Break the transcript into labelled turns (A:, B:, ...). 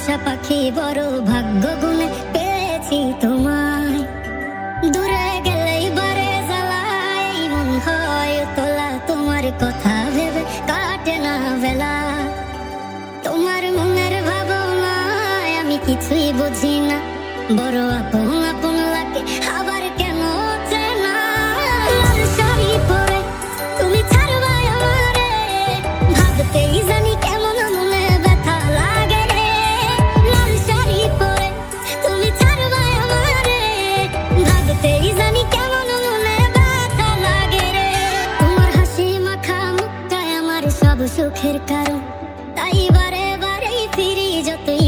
A: পোষা পাখি বড় ভাগ্য গুণে পেয়েছি তোমায়। দূরে গেলেই বারে জ্বালাই মন হয় তোলা, তোমার কথা ভেবে কাটে না বেলা। তোমার মনের ভাবনায় আমি কিছুই বুঝি না, বড় আপন আপন লাগে আবার কেন চেনা। লাল শাড়ি পরে তুমি ছাড়বা আমারে, ভাবতেই জানি কেমন মনে ব্যথা লাগে রে। লাল শাড়ি পরে তুমি ছাড়বা আমারে, ভাবতেই জানি কেমন মনে ব্যথা লাগে রে। তোমার হাসি মাখা মুখটাই আমার সব সুখের কারণ, তাই বারে বারেই ফিরি যতই